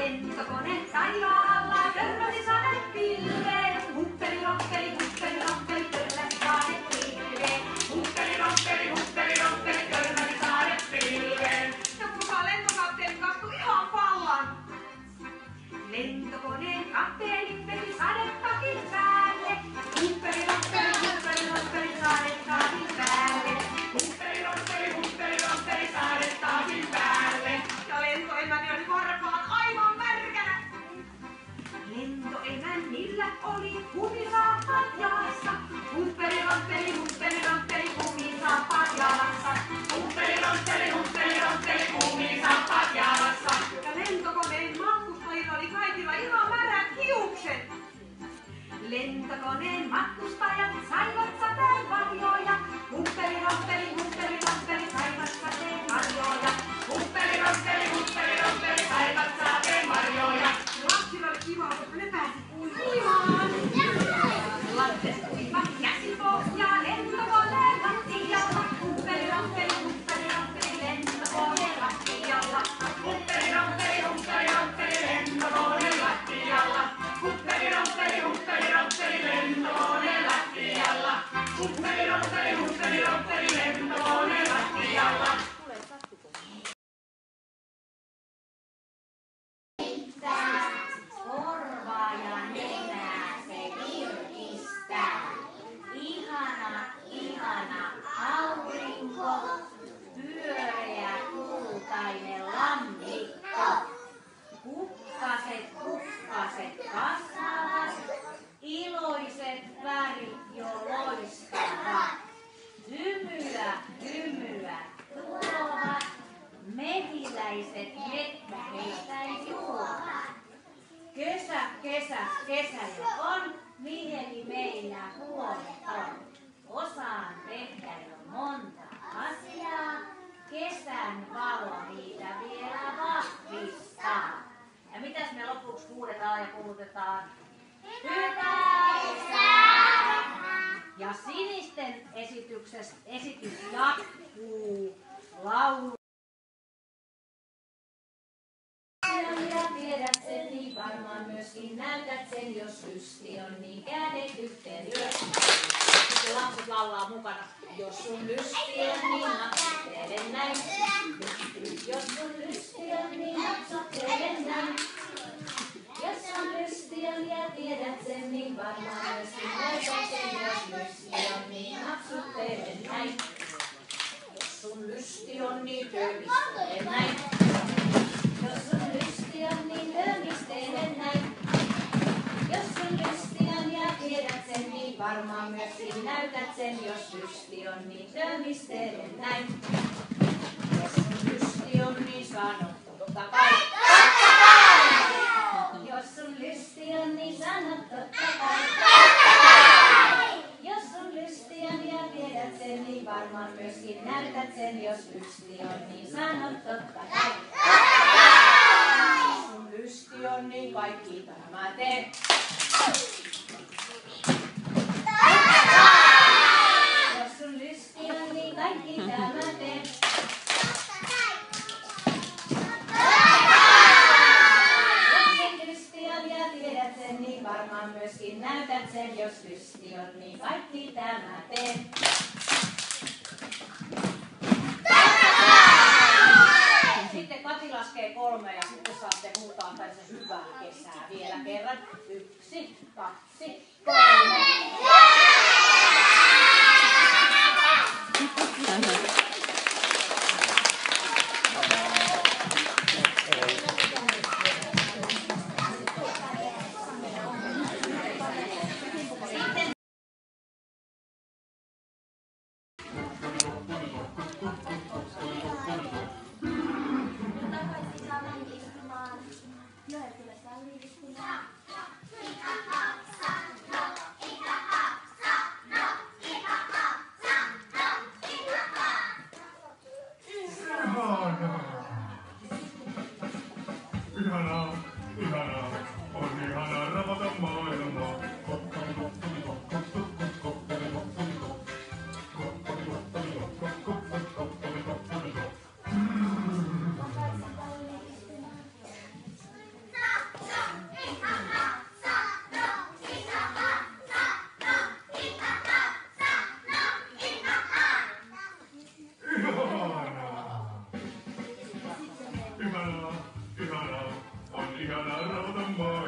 Lentokone taivaalla törmäsi sadepilveen. Huppeli roppeli, törmäsi sadepilveen. Huppeli roppeli, törmäsi sadepilveen. Ja kuka lentokapteeni kastui ihan vallan. Lentokoneen kapteeni veti sadetakin päälle. Huppeli roppeli, sadetakin päälle. Huppeli roppeli, sadetakin päälle. Ja lentoemäni oli varpaat aivan märkänä. Lentoemännillä oli kumisaappaat jalassa. Huppeli roppeli, kumisaappaat jalassa. Huppeli roppeli, kumisaappaat jalassa. Ja lentokoneen matkustajilla oli kaikilla ihan märät hiukset. Lentokoneen matkustajat saivat sateen varjoja. Huppeli roppeli, saivat sateen varjoja. Huppeli roppeli, saivat sateen varjoja. Lapsilla oli kiva, koska ne pääsi uimaan. Lapset uivat käsipohjaa lentokoneen lattialla. Huppeli roppeli, lentokoneen lattialla. Huppeli roppeli, lentokoneen lattialla. Huppeli roppeli, lentokoneen lattialla. Huppeli roppeli, lentokoneen lattialla. Korvaa ja nenää se virkistää. Ihana aurinko, pyöreä kultainen lammikko. Kukkaset kasvavat, iloiset värit jo loistavat. Hymyä tuovat, mehiläiset vettä heistä juovat. Kesä jo on, mieli meillä huoleton. Osaan tehdä jo monta asiaa, kesän valo niitä vielä vahvistaa. Ja mitäs me lopuksi huudetaan ja kuulutetaan? Hyvää kesää! Ja sinisten esitys jatkuu laulu. Ja tiedät sen, niin varmaan myöskin näytät sen, jos lysti on, niin kädet yhteen ylös. Sitten lapset laulaa mukana. Jos sun lysti on, niin napsuttele näin. Jos sun lysti on, niin napsuttele näin. Jos sun lysti on ja tiedät sen, niin varmaan myöskin näytät sen, jos lysti on, niin napsuttele näin. Jos sun lysti on, niin tömistele näin. Jos sun lysti on, niin tömistele näin. Jos sun lysti on ja tiedät sen, niin varmaan myöskin näytät sen, jos lysti on, niin tömistele näin. Jos sun lysti on, niin sano totta kai. Jos sun lysti on, niin sano totta kai. Jos sun lysti on ja tiedät sen, niin varmaan myöskin näytät sen, jos lysti on, niin sano totta kai. Jos sun lysti on, niin kaikki tämä tee. Jos sun lysti on, niin kaikki tämä tee. Niin varmaan myöskin näytät sen, jos lysti on, niin kaikki tämä tee. Sitten Kati laskee 3 ja sitten saatte huutaa tässä hyvää kesää vielä kerran. 1, 2, 3. Ihanaa, on ihanaa ravata maailmaa. ihanaa ravata maailmaa.